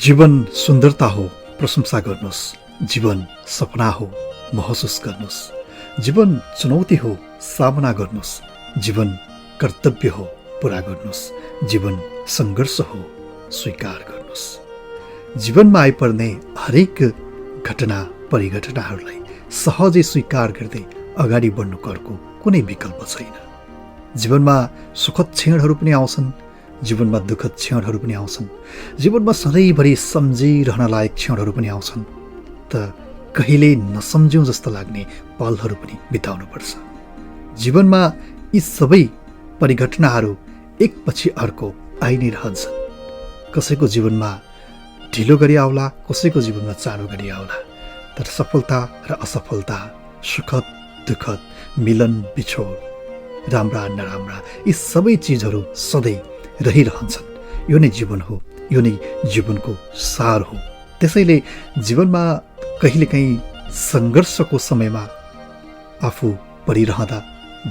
जीवन सुन्दरता हो, प्रशंसा गर्नुहोस्। जीवन सपना हो, महसुस गर्नुहोस्। जीवन चुनौती हो, सामना गर्नुहोस्। जीवन कर्तव्य हो, पुरा गर्नुहोस्। जीवन सङ्घर्ष हो, स्वीकार गर्नुहोस्। जीवनमा आइपर्ने हरेक घटना परिघटनाहरूलाई सहजै स्वीकार गर्दै अगाडि बढ्नुको अर्को कुनै विकल्प छैन। जीवनमा सुखद क्षणहरू पनि आउँछन्, जीवनमा दुःखद क्षणहरू पनि आउँछन्, जीवनमा सधैँभरि सम्झिरहन लायक क्षणहरू पनि आउँछन्, त कहिले नसम्झ्यौँ जस्तो लाग्ने पलहरू पनि बिताउनुपर्छ। जीवनमा यी सबै परिघटनाहरू एकपछि अर्को आइ नै रहन्छन्। कसैको जीवनमा ढिलो गरी आउला, कसैको जीवनमा चाँडो गरी आउला, तर सफलता र असफलता, सुखद दुःखद, मिलन बिछोड, राम्रा नराम्रा, यी सबै चिजहरू सधैँ रहिरहन्छन्। यो नै जीवन हो, यो नै जीवनको सार हो। त्यसैले जीवनमा कहिलेकाहीँ सङ्घर्षको समयमा आफू परिरहँदा,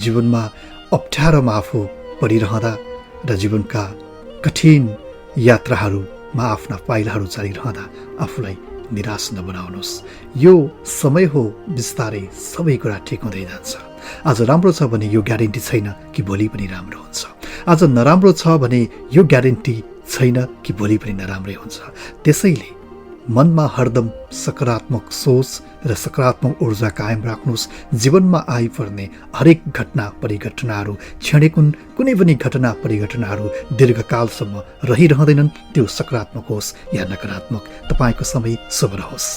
जीवनमा अप्ठ्यारोमा आफू परिरहँदा र जीवनका कठिन यात्राहरूमा आफ्ना पाइलाहरू चालिरहँदा आफूलाई निराश नबनाउनुहोस्। यो समय हो, बिस्तारै सबै कुरा ठिक हुँदै जान्छ। आज राम्रो छ भने यो ग्यारेन्टी छैन कि भोलि पनि राम्रो हुन्छ। आज नराम्रो छ भने यो ग्यारेन्टी छैन कि भोलि पनि नराम्रै हुन्छ। त्यसैले मनमा हरदम सकारात्मक सोच र सकारात्मक ऊर्जा कायम राख्नुहोस्। जीवनमा आइपर्ने हरेक घटना परिघटनाहरू क्षणिक कुनै पनि घटना परिघटनाहरू दीर्घकालसम्म रहिरहँदैनन्। त्यो सकारात्मक होस् या नकारात्मक। तपाईँको समय शुभ रहोस्।